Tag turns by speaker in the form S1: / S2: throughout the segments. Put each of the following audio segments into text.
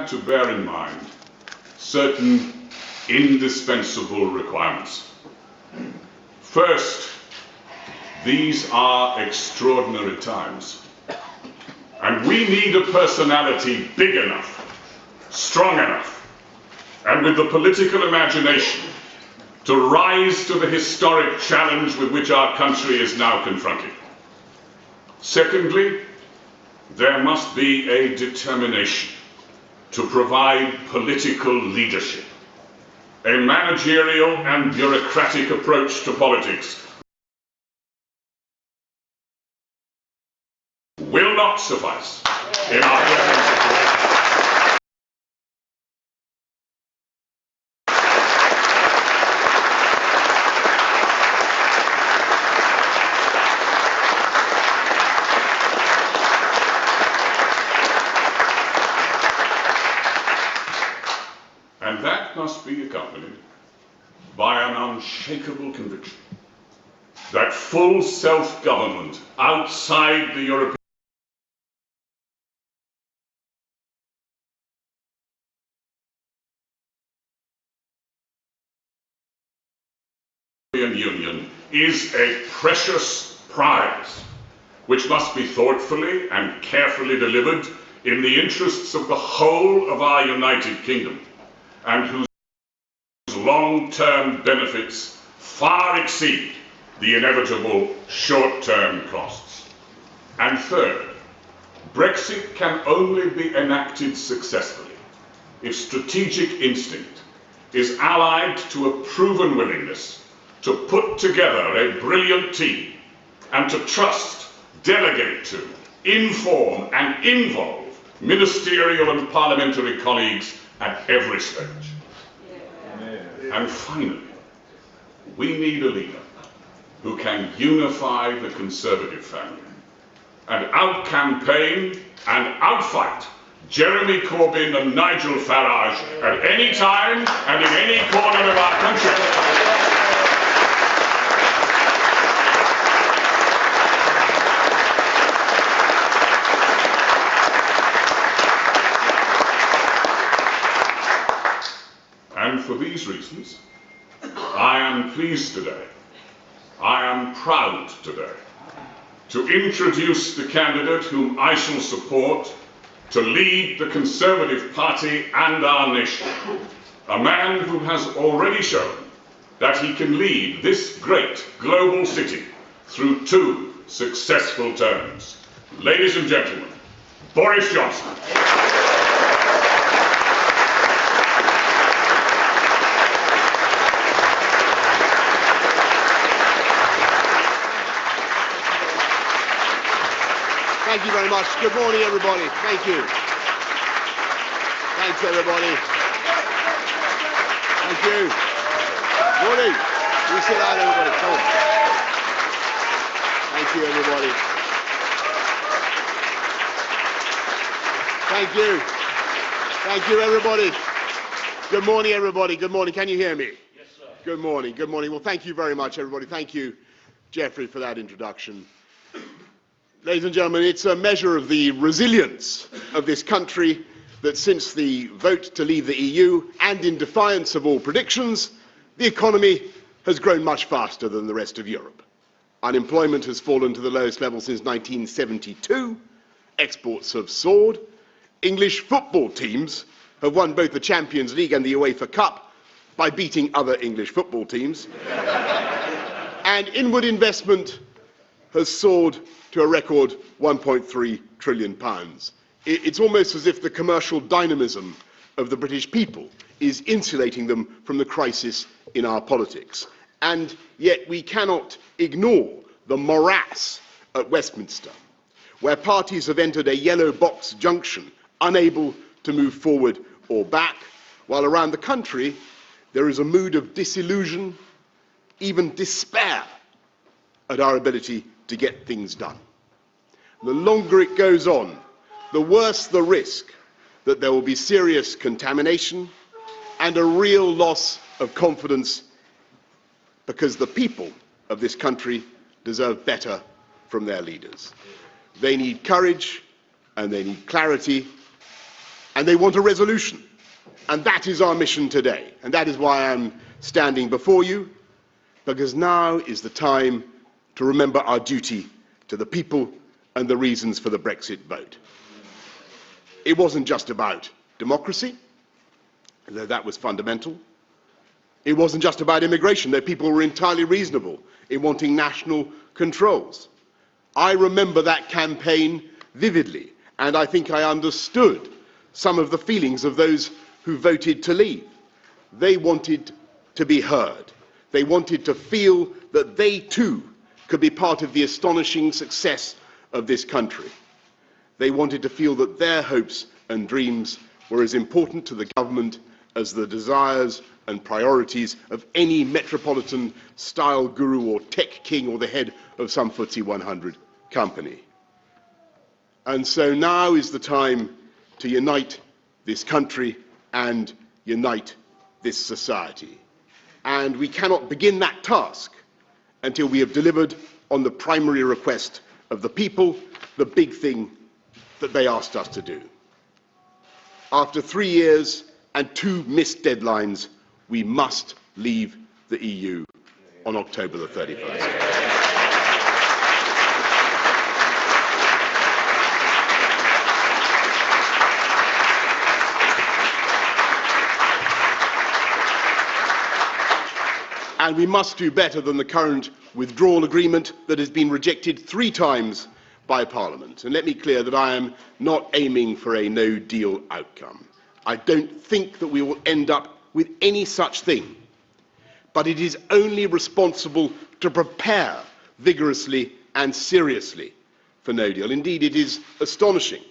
S1: to bear in mind certain indispensable requirements. First, these are extraordinary times, and we need a personality big enough, strong enough, and with the political imagination to rise to the historic challenge with which our country is now confronted. Secondly, there must be a determination to provide political leadership. A managerial and bureaucratic approach to politics will not suffice in our present situation. And that must be accompanied by an unshakable conviction that full self-government outside the European Union is a precious prize which must be thoughtfully and carefully delivered in the interests of the whole of our United Kingdom, and whose long-term benefits far exceed the inevitable short-term costs. And third, Brexit can only be enacted successfully if strategic instinct is allied to a proven willingness to put together a brilliant team and to trust, delegate to, inform and involve ministerial and parliamentary colleagues at every stage. And finally, we need a leader who can unify the Conservative family and out-campaign and outfight Jeremy Corbyn and Nigel Farage at any time and in any corner of our country. And for these reasons, I am pleased today, I am proud today, to introduce the candidate whom I shall support to lead the Conservative Party and our nation, a man who has already shown that he can lead this great global city through 2 successful terms. Ladies and gentlemen, Boris Johnston.
S2: Thank you very much. Good morning, everybody. Thank you. Thanks, everybody. Thank you. Morning. You sit down, everybody. Come on. Thank you, everybody. Thank you. Thank you, everybody. Good morning, everybody. Good morning. Can you hear me?
S3: Yes, sir.
S2: Good morning. Good morning. Well, thank you very much, everybody. Thank you, Geoffrey, for that introduction. Ladies and gentlemen, it's a measure of the resilience of this country that since the vote to leave the EU, and in defiance of all predictions, the economy has grown much faster than the rest of Europe. Unemployment has fallen to the lowest level since 1972, exports have soared, English football teams have won both the Champions League and the UEFA Cup by beating other English football teams, and inward investment has soared to a record £1.3 trillion. It's almost as if the commercial dynamism of the British people is insulating them from the crisis in our politics. And yet we cannot ignore the morass at Westminster, where parties have entered a yellow box junction, unable to move forward or back, while around the country there is a mood of disillusion, even despair at our ability to get things done. The longer it goes on, the worse the risk that there will be serious contamination and a real loss of confidence, because the people of this country deserve better from their leaders. They need courage and they need clarity, and they want a resolution. And that is our mission today. And that is why I'm standing before you, because now is the time to remember our duty to the people and the reasons for the Brexit vote. It wasn't just about democracy, though that was fundamental. It wasn't just about immigration, though people were entirely reasonable in wanting national controls. I remember that campaign vividly, and I think I understood some of the feelings of those who voted to leave. They wanted to be heard. They wanted to feel that they too could be part of the astonishing success of this country. They wanted to feel that their hopes and dreams were as important to the government as the desires and priorities of any metropolitan-style guru or tech king or the head of some FTSE 100 company. And so now is the time to unite this country and unite this society. And we cannot begin that task until we have delivered on the primary request of the people, the big thing that they asked us to do. After 3 years and 2 missed deadlines, we must leave the EU on October the 31st. And we must do better than the current withdrawal agreement that has been rejected 3 times by Parliament. And let me be clear that I am not aiming for a no-deal outcome. I don't think that we will end up with any such thing. But it is only responsible to prepare vigorously and seriously for no deal. Indeed, it is astonishing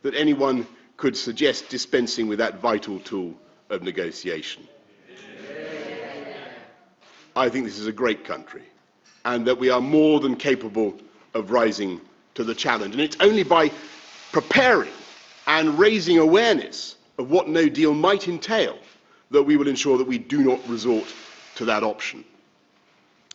S2: that anyone could suggest dispensing with that vital tool of negotiation. I think this is a great country, and that we are more than capable of rising to the challenge. And it's only by preparing and raising awareness of what no deal might entail that we will ensure that we do not resort to that option.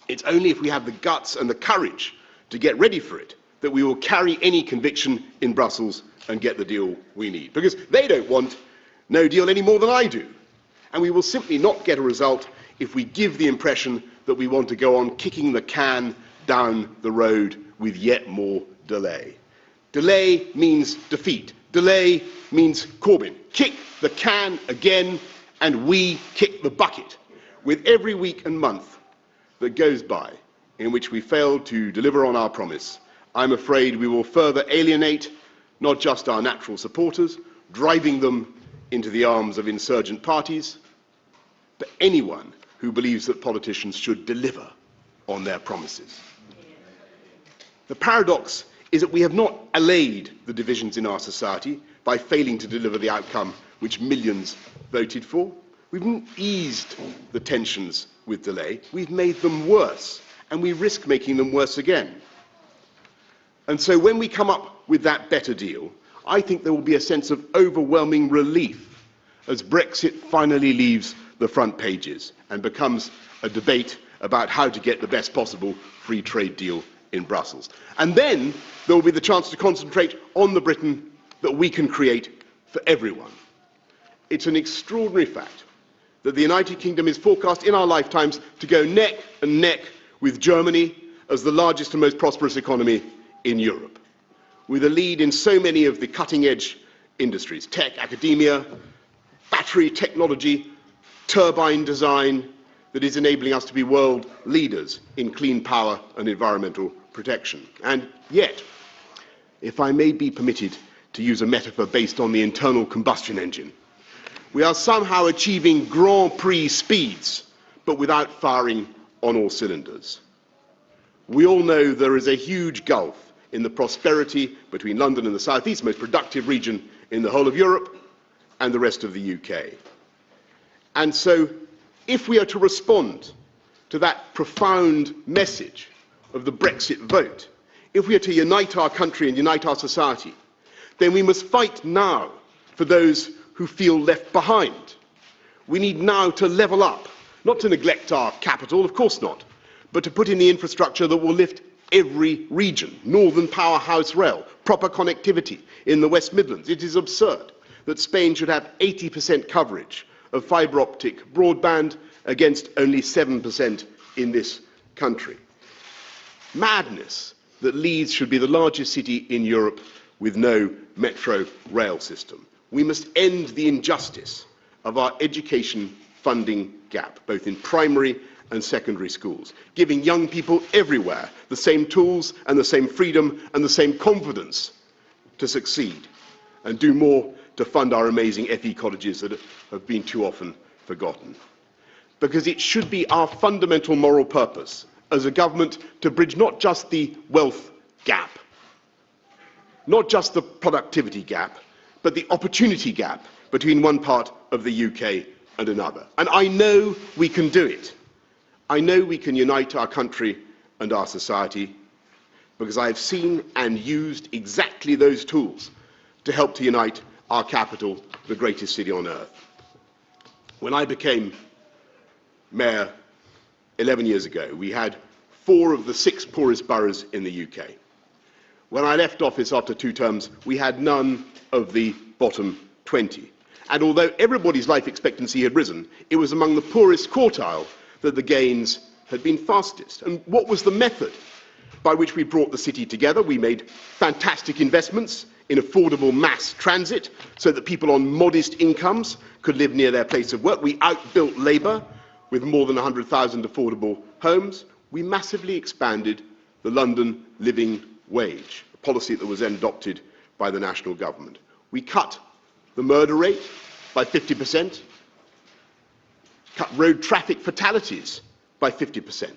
S2: It's only if we have the guts and the courage to get ready for it that we will carry any conviction in Brussels and get the deal we need. Because they don't want no deal any more than I do. And we will simply not get a result if we give the impression that we want to go on kicking the can down the road with yet more delay. Delay means defeat. Delay means Corbyn. Kick the can again, and we kick the bucket. With every week and month that goes by in which we fail to deliver on our promise, I'm afraid we will further alienate not just our natural supporters, driving them into the arms of insurgent parties, but anyone who believes that politicians should deliver on their promises. The paradox is that we have not allayed the divisions in our society by failing to deliver the outcome which millions voted for. We've not eased the tensions with delay, we've made them worse, and we risk making them worse again. And so when we come up with that better deal, I think there will be a sense of overwhelming relief as Brexit finally leaves the front pages and becomes a debate about how to get the best possible free trade deal in Brussels. And then there will be the chance to concentrate on the Britain that we can create for everyone. It's an extraordinary fact that the United Kingdom is forecast in our lifetimes to go neck and neck with Germany as the largest and most prosperous economy in Europe, with a lead in so many of the cutting-edge industries: tech, academia, battery technology, turbine design, that is enabling us to be world leaders in clean power and environmental protection. And yet, if I may be permitted to use a metaphor based on the internal combustion engine, we are somehow achieving Grand Prix speeds, but without firing on all cylinders. We all know there is a huge gulf in the prosperity between London and the southeast, most productive region in the whole of Europe, and the rest of the UK. And so, if we are to respond to that profound message of the Brexit vote, if we are to unite our country and unite our society, then we must fight now for those who feel left behind. We need now to level up, not to neglect our capital, of course not, but to put in the infrastructure that will lift every region: Northern Powerhouse Rail, proper connectivity in the West Midlands. It is absurd that Spain should have 80% coverage of fibre optic broadband against only 7% in this country. Madness that Leeds should be the largest city in Europe with no metro rail system. We must end the injustice of our education funding gap, both in primary and secondary schools, giving young people everywhere the same tools and the same freedom and the same confidence to succeed, and do more to fund our amazing FE colleges that have been too often forgotten. Because it should be our fundamental moral purpose as a government to bridge not just the wealth gap, not just the productivity gap, but the opportunity gap between one part of the UK and another. And I know we can do it. I know we can unite our country and our society, because I have seen and used exactly those tools to help to unite our capital, the greatest city on earth. When I became mayor 11 years ago, we had 4 of the 6 poorest boroughs in the UK. When I left office after 2 terms, we had none of the bottom 20. And although everybody's life expectancy had risen, it was among the poorest quartile that the gains had been fastest. And what was the method by which we brought the city together? We made fantastic investments in affordable mass transit so that people on modest incomes could live near their place of work. We outbuilt Labour with more than 100,000 affordable homes. We massively expanded the London living wage, a policy that was then adopted by the national government. We cut the murder rate by 50%, cut road traffic fatalities by 50%.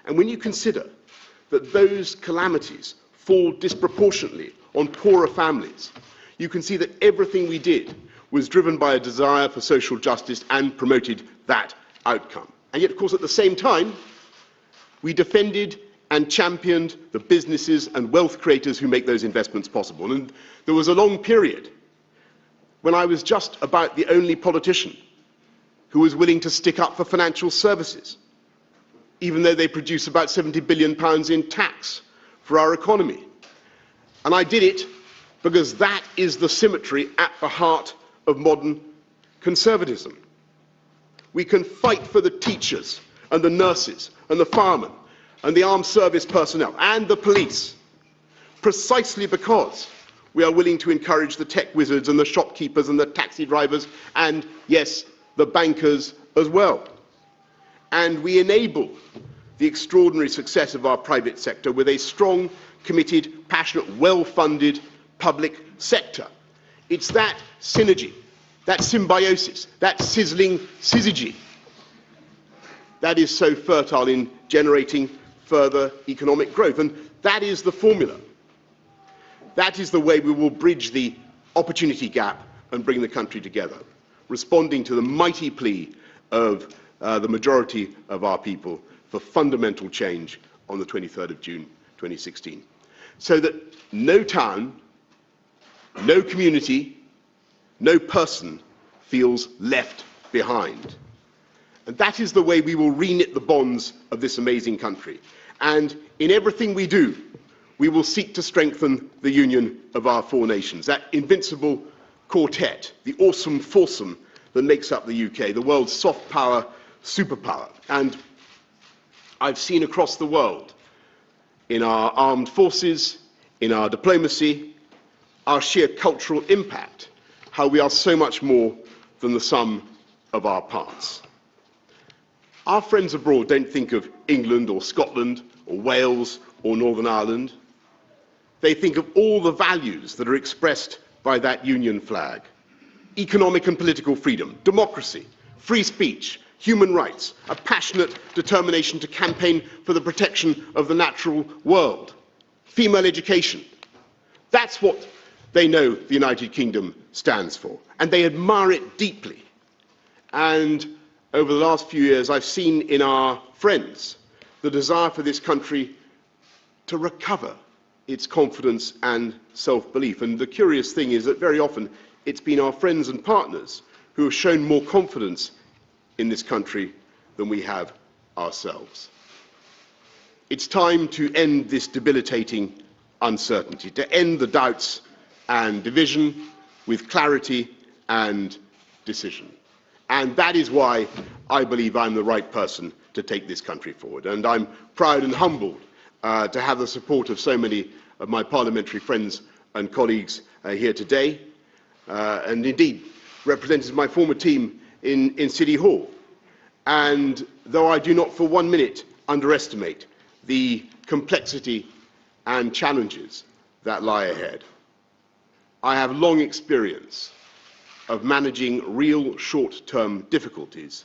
S2: And when you consider that those calamities fall disproportionately on poorer families, you can see that everything we did was driven by a desire for social justice and promoted that outcome. And yet, of course, at the same time, we defended and championed the businesses and wealth creators who make those investments possible. And there was a long period when I was just about the only politician who was willing to stick up for financial services, even though they produce about £70 billion in tax for our economy. And I did it because that is the symmetry at the heart of modern conservatism. We can fight for the teachers and the nurses and the firemen and the armed service personnel and the police, precisely because we are willing to encourage the tech wizards and the shopkeepers and the taxi drivers and, yes, the bankers as well. And we enable the extraordinary success of our private sector with a strong, committed, passionate, well-funded public sector. It's that synergy, that symbiosis, that sizzling syzygy that is so fertile in generating further economic growth. And that is the formula. That is the way we will bridge the opportunity gap and bring the country together, responding to the mighty plea of the majority of our people for fundamental change on the 23rd of June 2016. So that no town, no community, no person feels left behind. And that is the way we will reknit the bonds of this amazing country. And in everything we do, we will seek to strengthen the union of our 4 nations, that invincible quartet, the awesome foursome that makes up the UK, the world's soft power superpower. And I've seen across the world, in our armed forces, in our diplomacy, our sheer cultural impact, how we are so much more than the sum of our parts. Our friends abroad don't think of England or Scotland or Wales or Northern Ireland. They think of all the values that are expressed by that union flag: economic and political freedom, democracy, free speech, human rights, a passionate determination to campaign for the protection of the natural world, female education. That's what they know the United Kingdom stands for, and they admire it deeply. And over the last few years, I've seen in our friends the desire for this country to recover its confidence and self-belief. And the curious thing is that very often it's been our friends and partners who have shown more confidence in this country than we have ourselves. It's time to end this debilitating uncertainty, to end the doubts and division, with clarity and decision. And that is why I believe I'm the right person to take this country forward. And I'm proud and humbled to have the support of so many of my parliamentary friends and colleagues here today, and indeed representatives of my former team in City Hall. And though I do not for 1 minute underestimate the complexity and challenges that lie ahead, I have long experience of managing real short-term difficulties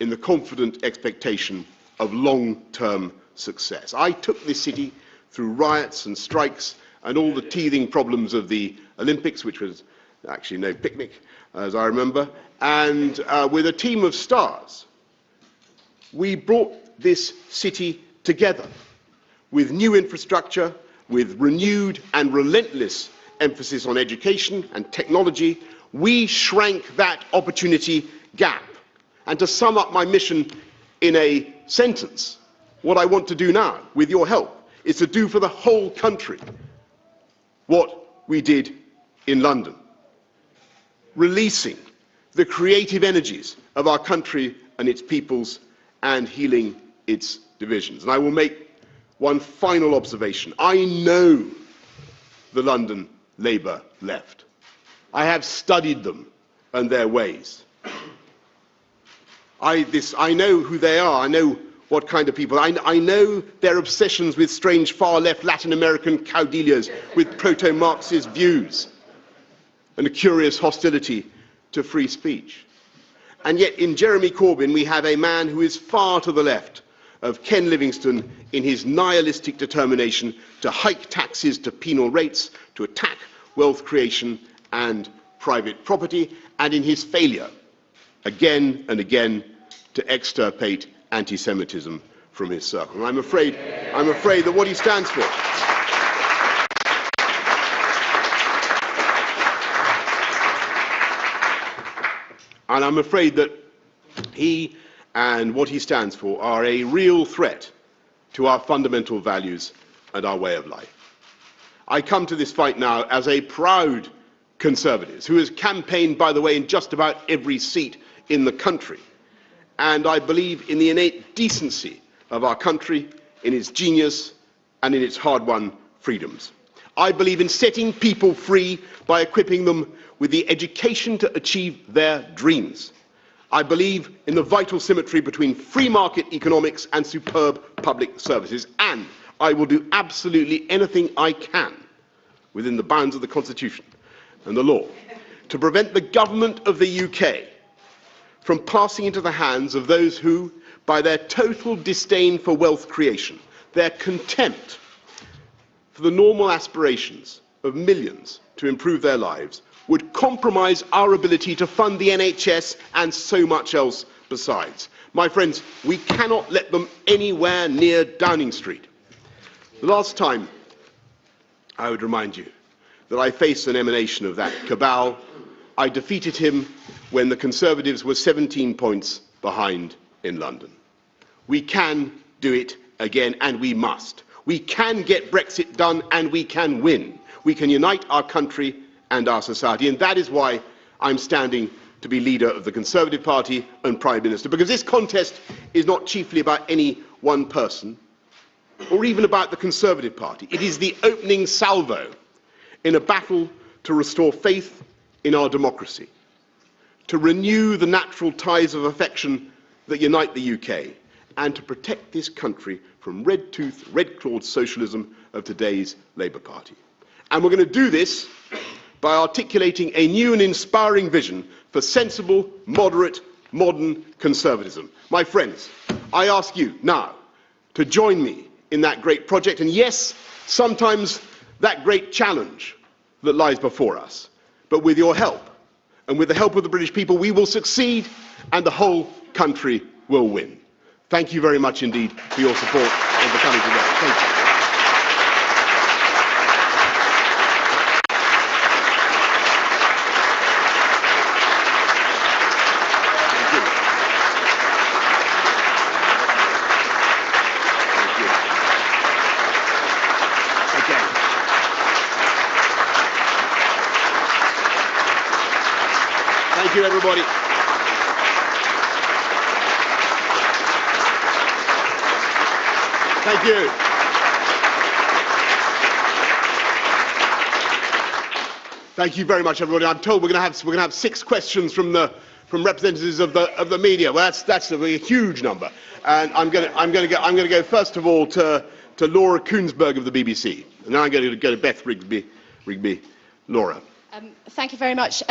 S2: in the confident expectation of long-term success. I took this city through riots and strikes and all the teething problems of the Olympics, which was actually no picnic, as I remember, and with a team of stars, we brought this city together with new infrastructure, with renewed and relentless emphasis on education and technology. We shrank that opportunity gap. And to sum up my mission in a sentence, what I want to do now, with your help, is to do for the whole country what we did in London, releasing the creative energies of our country and its peoples and healing its divisions. And I will make one final observation. I know the London Labour left. I have studied them and their ways. I know who they are. I know what kind of people. I know their obsessions with strange far-left Latin American caudillos with proto-Marxist views and a curious hostility to free speech. And yet in Jeremy Corbyn we have a man who is far to the left of Ken Livingstone in his nihilistic determination to hike taxes to penal rates, to attack wealth creation and private property, and in his failure again and again to extirpate anti-Semitism from his circle. And I'm afraid that what he stands for and I'm afraid that he and what he stands for are a real threat to our fundamental values and our way of life. I come to this fight now as a proud Conservative who has campaigned, by the way, in just about every seat in the country. And I believe in the innate decency of our country, in its genius and in its hard-won freedoms. I believe in setting people free by equipping them with the education to achieve their dreams. I believe in the vital symmetry between free market economics and superb public services, and I will do absolutely anything I can within the bounds of the Constitution and the law to prevent the government of the UK from passing into the hands of those who, by their total disdain for wealth creation, their contempt for the normal aspirations of millions to improve their lives, would compromise our ability to fund the NHS and so much else besides. My friends, we cannot let them anywhere near Downing Street. The last time, I would remind you, that I faced an emanation of that cabal, I defeated him when the Conservatives were 17 points behind in London. We can do it again, and we must. We can get Brexit done, and we can win. We can unite our country and our society, and that is why I'm standing to be leader of the Conservative Party and Prime Minister, because this contest is not chiefly about any one person, or even about the Conservative Party. It is the opening salvo in a battle to restore faith in our democracy, to renew the natural ties of affection that unite the UK, and to protect this country from red-toothed, red-clawed socialism of today's Labour Party. And we're going to do this by articulating a new and inspiring vision for sensible, moderate, modern conservatism. My friends, I ask you now to join me in that great project, and yes, sometimes that great challenge that lies before us. But with your help, and with the help of the British people, we will succeed, and the whole country will win. Thank you very much indeed for your support and for coming together. Thank you. Thank you, everybody. Thank you. Thank you very much, everybody. I'm told we're going to have 6 questions from representatives of the media. Well, that's a huge number, and I'm going to go first of all to Laura Koonsberg of the BBC, and then I'm going to go to Beth Rigby. Laura.
S3: Thank you very much.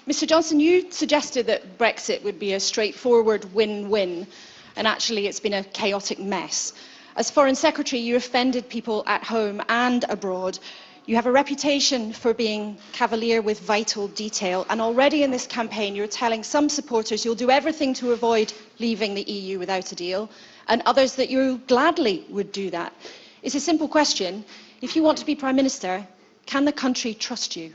S3: Mr. Johnson, you suggested that Brexit would be a straightforward win-win, and actually it's been a chaotic mess. As Foreign Secretary, you offended people at home and abroad. You have a reputation for being cavalier with vital detail, and already in this campaign you're telling some supporters you'll do everything to avoid leaving the EU without a deal, and others that you gladly would do that. It's a simple question. If you want to be Prime Minister, can the country trust you?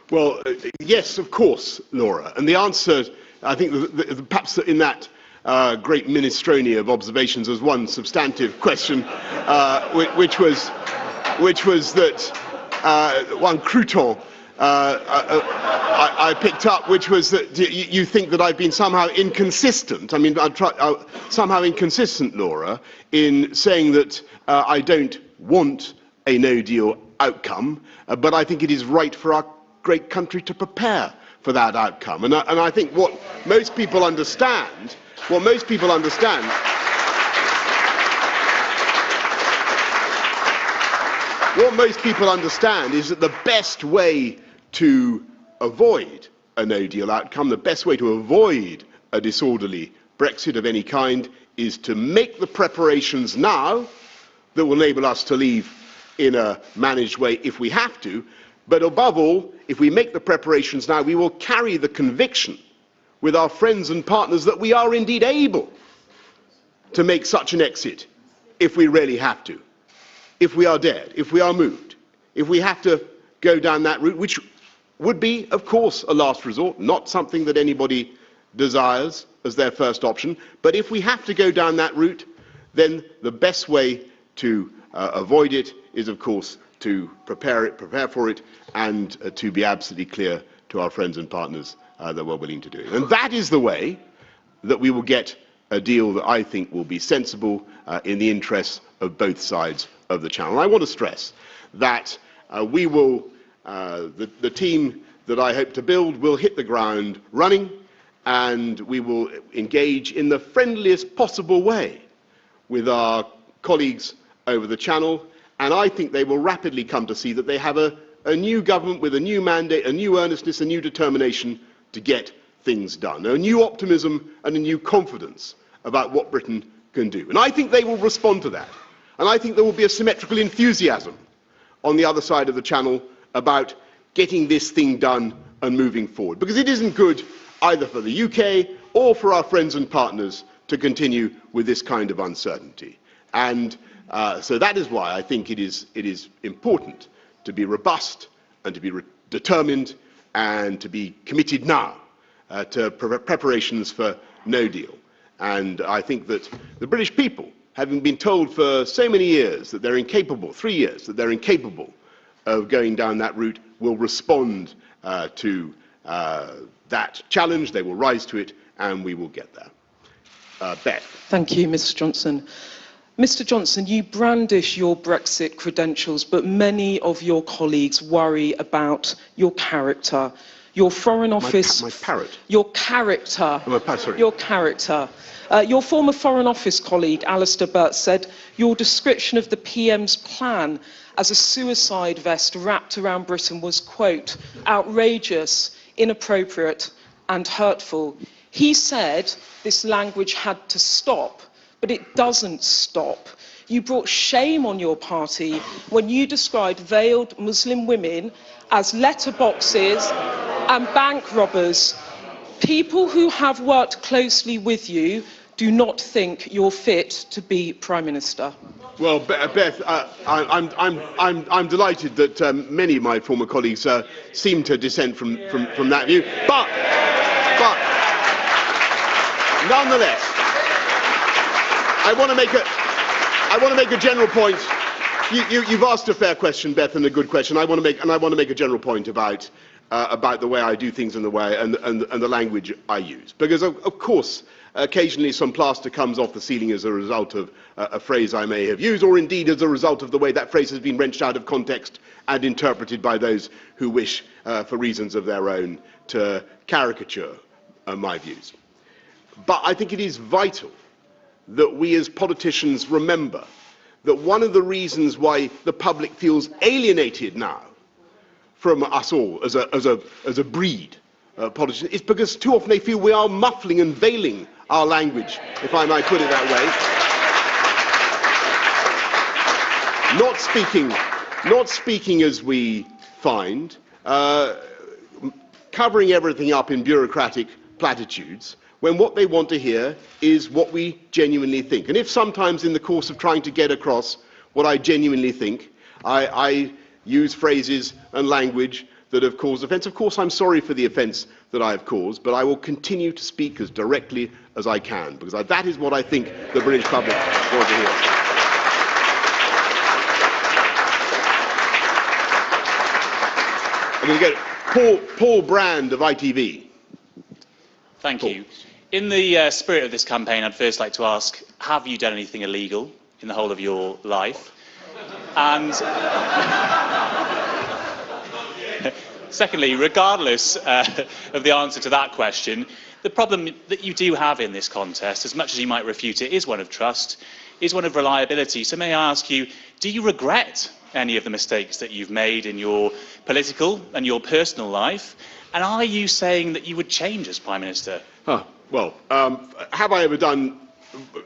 S2: Well, yes, of course, Laura. And the answer, I think, perhaps in that great minestrone of observations, was one substantive question, which was that one crouton I picked up, which was that you think that I've been somehow inconsistent. I mean, somehow inconsistent, Laura, in saying that I don't want a no-deal outcome, but I think it is right for our great country to prepare for that outcome. And I think what most people understand, is that the best way to avoid a no-deal outcome, the best way to avoid a disorderly Brexit of any kind, is to make the preparations now that will enable us to leave in a managed way if we have to. But above all, if we make the preparations now, we will carry the conviction with our friends and partners that we are indeed able to make such an exit if we really have to, if we are dead, if we are moved, if we have to go down that route, which would be, of course, a last resort, not something that anybody desires as their first option. But if we have to go down that route, then the best way to avoid it is, of course, to prepare for it, and to be absolutely clear to our friends and partners that we're willing to do it. And that is the way that we will get a deal that I think will be sensible in the interests of both sides of the Channel. And I want to stress that we will, the team that I hope to build will hit the ground running, and we will engage in the friendliest possible way with our colleagues over the Channel, and I think they will rapidly come to see that they have a new government with a new mandate, a new earnestness, a new determination to get things done, a new optimism and a new confidence about what Britain can do. And I think they will respond to that. And I think there will be a symmetrical enthusiasm on the other side of the Channel about getting this thing done and moving forward. Because it isn't good either for the UK or for our friends and partners to continue with this kind of uncertainty. And so that is why I think it is important to be robust and to be determined and to be committed now to preparations for no deal. And I think that the British people, having been told for so many years that they're incapable, 3 years, that they're incapable of going down that route, will respond to that challenge. They will rise to it, and we will get there. Beth.
S4: Thank you, Mr. Johnson. Mr. Johnson, you brandish your Brexit credentials, but many of your colleagues worry about your character. Your Foreign Office...
S2: My parrot?
S4: Your character.
S2: Oh, sorry.
S4: Your character. Your former Foreign Office colleague, Alistair Burt, said your description of the PM's plan as a suicide vest wrapped around Britain was, quote, outrageous, inappropriate and hurtful. He said this language had to stop, but it doesn't stop. You brought shame on your party when you described veiled Muslim women as letterboxes and bank robbers. People who have worked closely with you do not think you're fit to be Prime Minister.
S2: Well, Beth, I'm delighted that many of my former colleagues seem to dissent from that view. But nonetheless, I want to make a general point. You've asked a fair question, Beth, and a good question. I want to make a general point about about the way I do things and the way and the language I use. Because of course, occasionally some plaster comes off the ceiling as a result of a phrase I may have used, or indeed as a result of the way that phrase has been wrenched out of context and interpreted by those who wish, for reasons of their own, to caricature my views. But I think it is vital that we as politicians remember that one of the reasons why the public feels alienated now from us all as a breed of politicians is because too often they feel we are muffling and veiling our language, if I might put it that way. Not speaking as we find, covering everything up in bureaucratic platitudes, when what they want to hear is what we genuinely think. And if sometimes in the course of trying to get across what I genuinely think, I use phrases and language that have caused offence, of course I'm sorry for the offence that I have caused, but I will continue to speak as directly as I can, because that is what I think the British public want to hear. I'm going to get Paul Brand of ITV.
S5: Thank you. In the spirit of this campaign, I'd first like to ask, have you done anything illegal in the whole of your life? And secondly, regardless of the answer to that question, the problem that you do have in this contest, as much as you might refute it, is one of trust, is one of reliability. So may I ask you, do you regret any of the mistakes that you've made in your political and your personal life? And are you saying that you would change as Prime Minister?
S2: Well, have I ever done,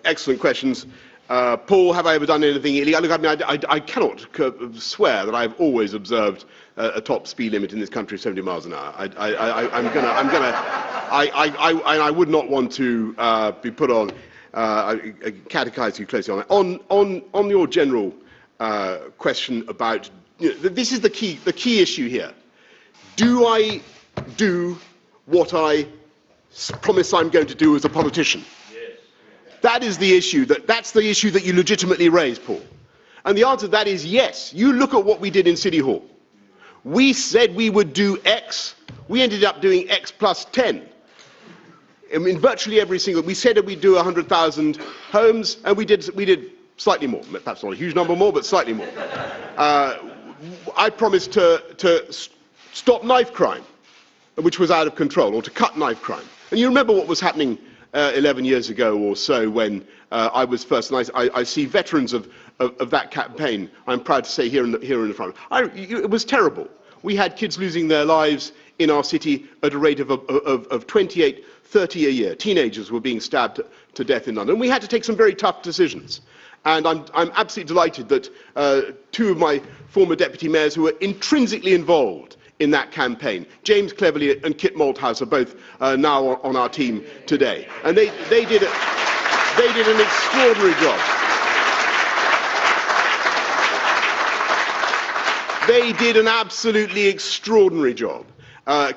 S2: excellent questions. Paul, have I ever done anything illegal? Look, I mean, I cannot swear that I've always observed a top speed limit in this country of 70 miles an hour. I would not want to be put on, catechise you closely on that. On your general question about, this is the key issue here. Do I do what I promise I'm going to do as a politician? Yes. That is the issue. That's the issue that you legitimately raise, Paul. And the answer to that is yes. You look at what we did in City Hall. We said we would do X. We ended up doing X plus 10. I mean, virtually every single. We said that we'd do 100,000 homes, and we did slightly more. Perhaps not a huge number more, but slightly more. I promised to stop knife crime, which was out of control, or to cut knife crime. And you remember what was happening 11 years ago or so when I was first, and I see veterans of that campaign, I'm proud to say, here in the front. It was terrible. We had kids losing their lives in our city at a rate of 28, 30 a year. Teenagers were being stabbed to death in London. We had to take some very tough decisions. And I'm absolutely delighted that two of my former deputy mayors who were intrinsically involved in that campaign, James Cleverly and Kit Malthouse, are both now on our team today. And they did an extraordinary job. They did an absolutely extraordinary job.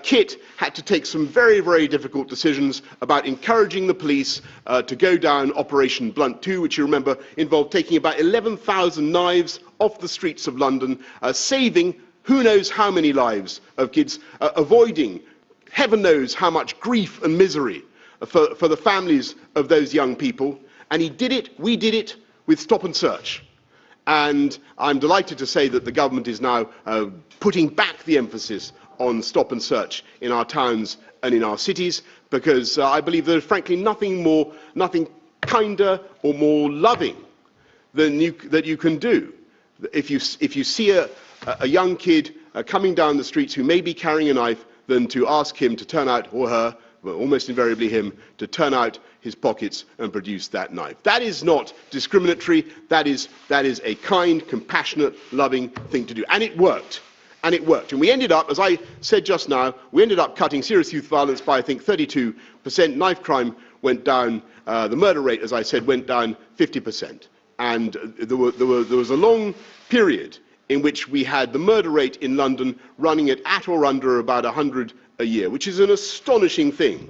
S2: Kit had to take some very, very difficult decisions about encouraging the police to go down Operation Blunt 2, which you remember involved taking about 11,000 knives off the streets of London, saving who knows how many lives of kids, avoiding heaven knows how much grief and misery for the families of those young people. And he did it, we did it, with stop and search. And I'm delighted to say that the government is now putting back the emphasis on stop and search in our towns and in our cities, because I believe there's frankly nothing kinder or more loving than that you can do. If you see a young kid coming down the streets who may be carrying a knife, than to ask him to turn out, or her, well, almost invariably him, to turn out his pockets and produce that knife. That is not discriminatory. That is a kind, compassionate, loving thing to do. And it worked. And it worked. And we ended up, as I said just now, we ended up cutting serious youth violence by, I think, 32%. Knife crime went down. The murder rate, as I said, went down 50%. And there was a long period in which we had the murder rate in London running at or under about 100 a year, which is an astonishing thing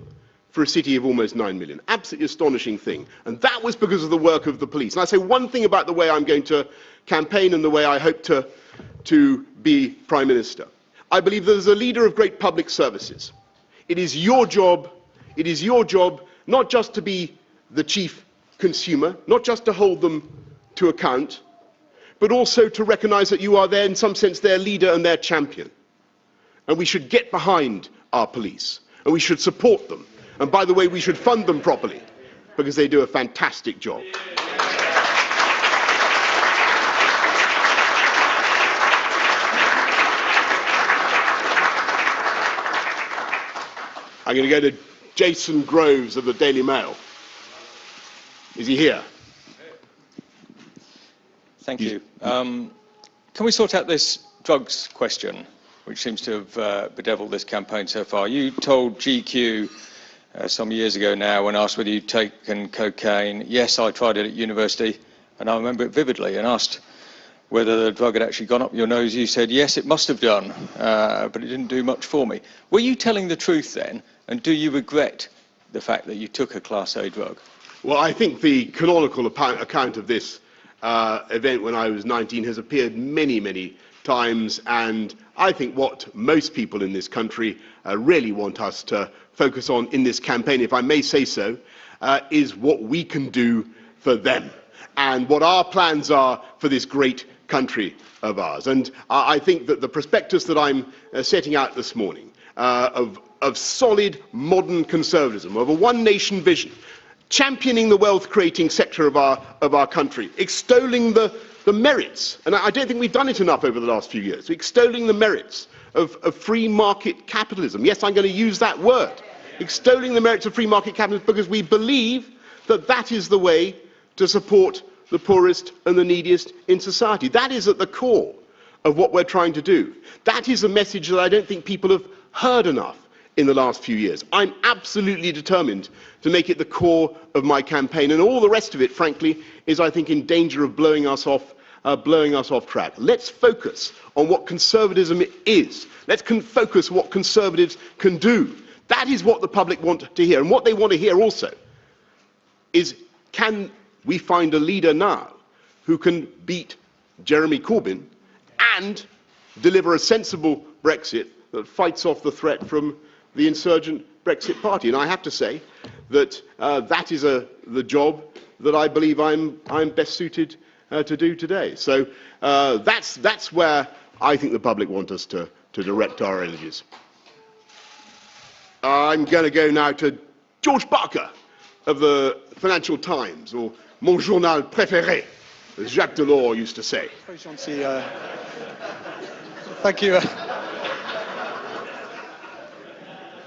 S2: for a city of almost 9 million. Absolutely astonishing thing. And that was because of the work of the police. And I say one thing about the way I'm going to campaign and the way I hope to be Prime Minister. I believe that as a leader of great public services, it is your job not just to be the chief consumer, not just to hold them to account, but also to recognise that you are in some sense, their leader and their champion. And we should get behind our police, and we should support them. And by the way, we should fund them properly, because they do a fantastic job. I'm going to go to Jason Groves of the Daily Mail. Is he here?
S6: Thank you. Can we sort out this drugs question, which seems to have bedeviled this campaign so far? You told GQ some years ago now, when asked whether you'd taken cocaine, yes, I tried it at university, and I remember it vividly, and asked whether the drug had actually gone up your nose, you said, yes, it must have done, but it didn't do much for me. Were you telling the truth then, and do you regret the fact that you took a Class A drug?
S2: Well, I think the canonical account of this event when I was 19 has appeared many, many times, and I think what most people in this country really want us to focus on in this campaign, if I may say so, is what we can do for them and what our plans are for this great country of ours. And I think that the prospectus that I'm setting out this morning of solid modern conservatism, of a one-nation vision, championing the wealth-creating sector of our country, extolling the merits, and I don't think we've done it enough over the last few years, extolling the merits of free market capitalism. Yes, I'm going to use that word, extolling the merits of free market capitalism, because we believe that that is the way to support the poorest and the neediest in society. That is at the core of what we're trying to do. That is a message that I don't think people have heard enough in the last few years. I'm absolutely determined to make it the core of my campaign, and all the rest of it, frankly, is, I think, in danger of blowing us off track. Let's focus on what conservatism is. Let's focus on what conservatives can do. That is what the public want to hear, and what they want to hear also is, can we find a leader now who can beat Jeremy Corbyn and deliver a sensible Brexit that fights off the threat from the insurgent Brexit party? And I have to say that that is the job that I believe I'm best suited to do today. So that's where I think the public want us to direct our energies. I'm going to go now to George Barker of the Financial Times, or Mon journal préféré, as Jacques Delors used to say.
S7: Thank you.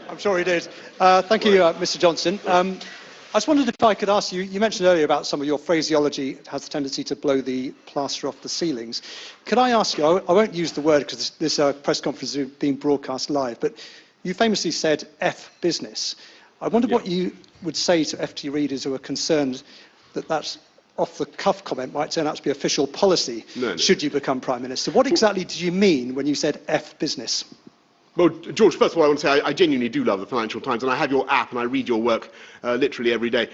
S7: I'm sure he did. Thank you, Mr. Johnston. I just wondered if I could ask you, you mentioned earlier about some of your phraseology has a tendency to blow the plaster off the ceilings. Could I ask you, I won't use the word because this press conference is being broadcast live, but you famously said F business. I wonder what you would say to FT readers who are concerned that that's off-the-cuff comment might turn out to be official policy should you become Prime Minister. What exactly did you mean when you said F business?
S2: Well, George, first of all, I want to say I genuinely do love the Financial Times, and I have your app, and I read your work literally every day.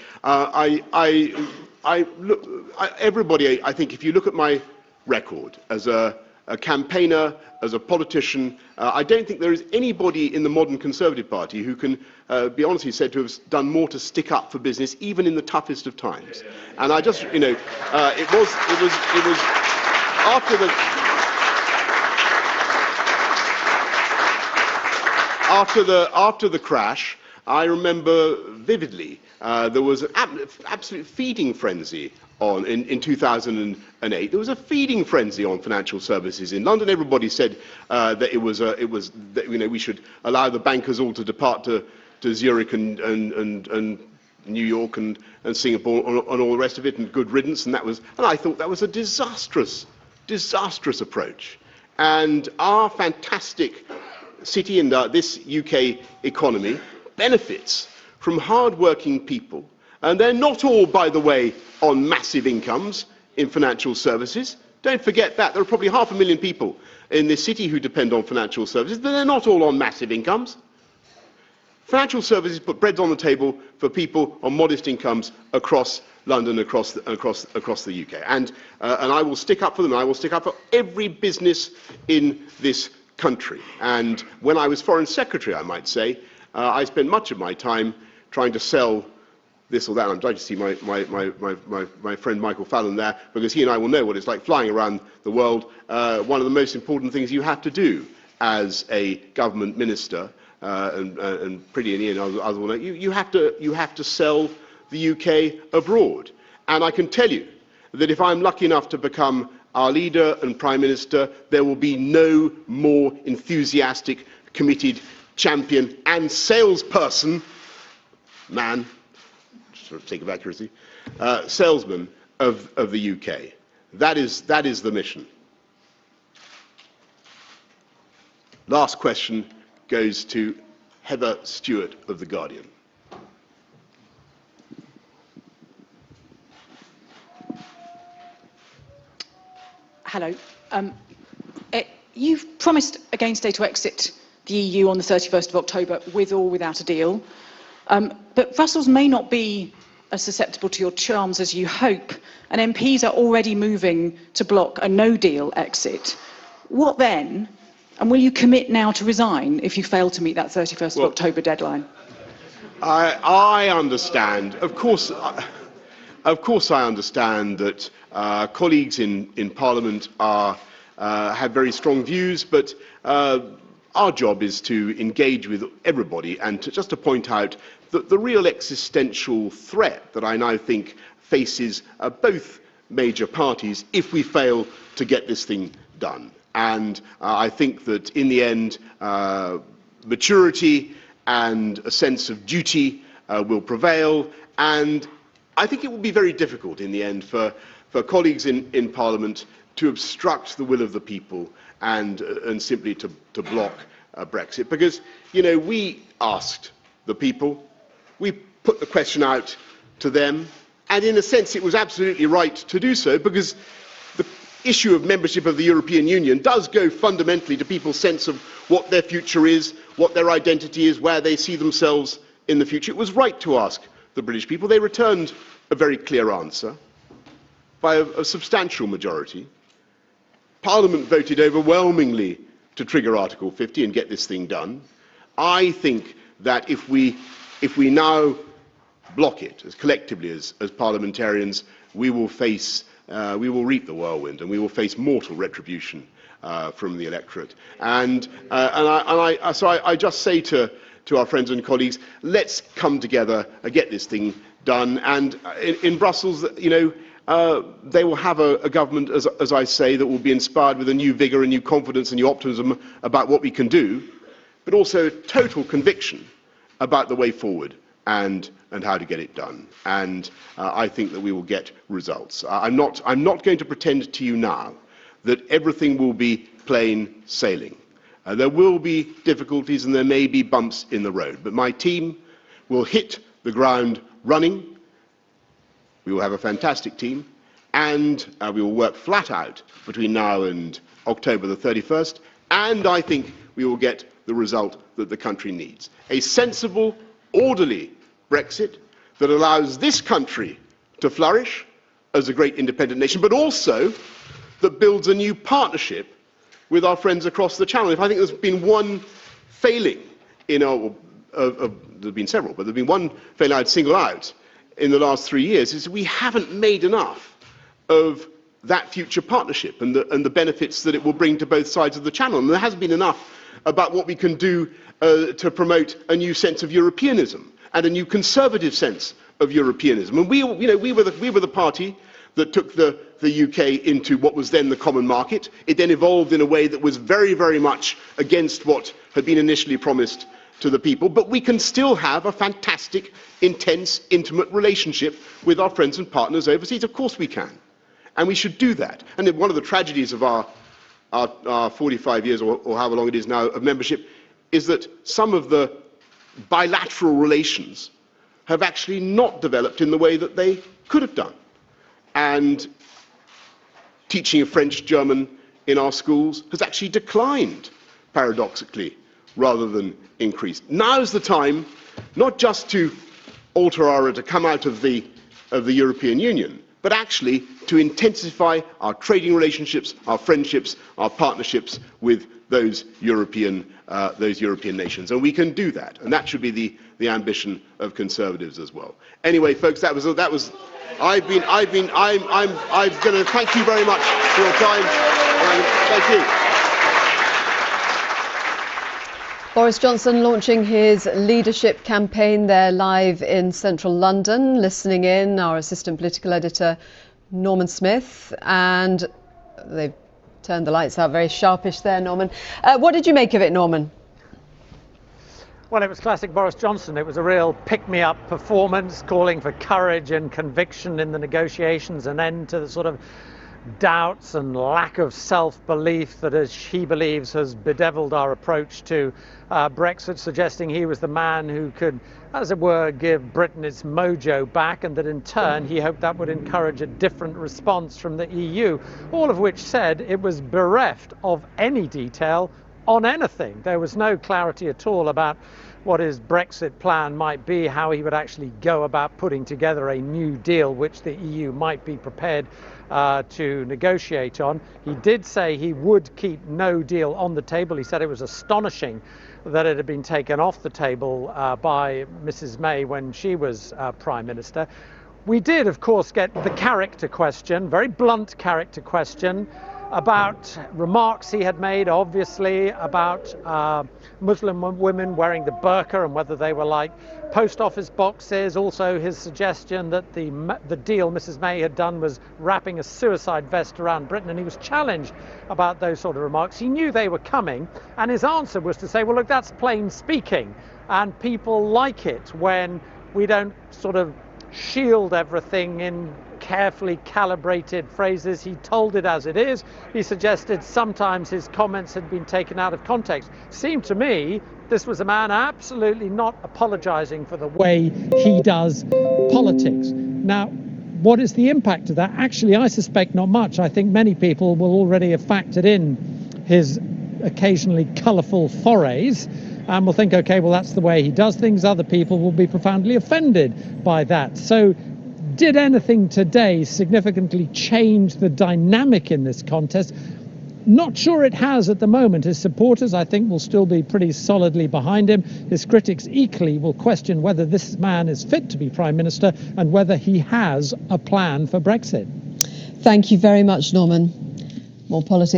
S2: Everybody, I think, if you look at my record as a campaigner, as a politician, I don't think there is anybody in the modern Conservative Party who can be honestly said to have done more to stick up for business, even in the toughest of times. And I just, it was after the crash, I remember vividly there was an absolute feeding frenzy in 2008. There was a feeding frenzy on financial services in London. Everybody said that we should allow the bankers all to depart to Zurich and New York and Singapore and all the rest of it, and good riddance. And I thought that was a disastrous approach. And our fantastic city and this UK economy benefits from hard-working people, and they're not all, by the way, on massive incomes in financial services. Don't forget that. There are probably 500,000 people in this city who depend on financial services, but they're not all on massive incomes. Financial services put bread on the table for people on modest incomes across London, across the UK. And I will stick up for them. I will stick up for every business in this country. And when I was Foreign Secretary, I might say, I spent much of my time trying to sell this or that. I'm glad to see my friend Michael Fallon there, because he and I will know what it's like flying around the world. One of the most important things you have to do as a government minister, and Pretty and Ian, others will know, you have to sell the UK abroad. And I can tell you that if I'm lucky enough to become our leader and Prime Minister, there will be no more enthusiastic, committed champion and salesperson, man, for the sake of accuracy, salesman of the UK. That is the mission. Last question goes to Heather Stewart of The Guardian.
S8: Hello. You've promised against day to exit the EU on the 31st of October with or without a deal. But Brussels may not be as susceptible to your charms as you hope, and MPs are already moving to block a no-deal exit. What then? And will you commit now to resign if you fail to meet that 31st of October deadline?
S2: I understand. Of course I understand that colleagues in Parliament have very strong views, but our job is to engage with everybody and just to point out that the real existential threat that I now think faces both major parties if we fail to get this thing done. And I think that in the end, maturity and a sense of duty will prevail, and I think it will be very difficult in the end for colleagues in Parliament to obstruct the will of the people and simply to block Brexit. Because, you know, we asked the people, we put the question out to them, and in a sense it was absolutely right to do so, because the issue of membership of the European Union does go fundamentally to people's sense of what their future is, what their identity is, where they see themselves in the future. It was right to ask the British people. They returned a very clear answer by a substantial majority. Parliament voted overwhelmingly to trigger Article 50 and get this thing done. I think that if we now block it, as collectively as parliamentarians, we will reap the whirlwind, and we will face mortal retribution from the electorate. So I just say to our friends and colleagues, let's come together and get this thing done. And in Brussels, you know, they will have a government, as I say, that will be inspired with a new vigour, a new confidence, and new optimism about what we can do, but also total conviction about the way forward and how to get it done. And I think that we will get results. I'm not going to pretend to you now that everything will be plain sailing. There will be difficulties and there may be bumps in the road, but my team will hit the ground running. We will have a fantastic team, and we will work flat out between now and October the 31st, and I think we will get the result that the country needs. A sensible, orderly Brexit that allows this country to flourish as a great independent nation, but also that builds a new partnership with our friends across the Channel. If I think there's been one failing in our, there have been several, but there's been one failing I'd single out in the last 3 years, is we haven't made enough of that future partnership and the benefits that it will bring to both sides of the Channel. And there hasn't been enough about what we can do to promote a new sense of Europeanism and a new conservative sense of Europeanism. And we were the party that took the UK into what was then the common market. It then evolved in a way that was very, very much against what had been initially promised to the people, but we can still have a fantastic, intense, intimate relationship with our friends and partners overseas. Of course we can, and we should do that. And one of the tragedies of our 45 years, or however long it is now, of membership, is that some of the bilateral relations have actually not developed in the way that they could have done. And teaching of French, German in our schools has actually declined, paradoxically, rather than increased. Now's the time, not just to alter to come out of the European Union, but actually to intensify our trading relationships, our friendships, our partnerships with those European nations. And we can do that, and that should be the ambition of Conservatives as well. Anyway, folks, I'm going to thank you very much for your time. Thank you.
S9: Boris Johnson launching his leadership campaign there live in central London. Listening in, our assistant political editor, Norman Smith, and they've turned the lights out very sharpish there, Norman. What did you make of it, Norman?
S10: Well, it was classic Boris Johnson. It was a real pick-me-up performance, calling for courage and conviction in the negotiations, an end to the sort of doubts and lack of self-belief that, as he believes, has bedeviled our approach to Brexit, suggesting he was the man who could, as it were, give Britain its mojo back, and that in turn he hoped that would encourage a different response from the EU, all of which said it was bereft of any detail on anything. There was no clarity at all about what his Brexit plan might be, how he would actually go about putting together a new deal which the EU might be prepared to negotiate on. He did say he would keep no deal on the table. He said it was astonishing that it had been taken off the table by Mrs. May when she was Prime Minister. We did, of course, get the character question, very blunt character question, about remarks he had made, obviously, about Muslim women wearing the burqa and whether they were like post office boxes. Also his suggestion that the deal Mrs. May had done was wrapping a suicide vest around Britain, and he was challenged about those sort of remarks. He knew they were coming, and his answer was to say, well, look, that's plain speaking, and people like it when we don't sort of shield everything in carefully calibrated phrases. He told it as it is. He suggested sometimes his comments had been taken out of context. Seemed to me this was a man absolutely not apologizing for the way he does politics. Now, what is the impact of that? Actually, I suspect not much. I think many people will already have factored in his occasionally colourful forays and will think, okay, well, that's the way he does things. Other people will be profoundly offended by that. So did anything today significantly change the dynamic in this contest? Not sure it has at the moment. His supporters, I think, will still be pretty solidly behind him. His critics equally will question whether this man is fit to be Prime Minister and whether he has a plan for Brexit.
S9: Thank you very much, Norman. More politics.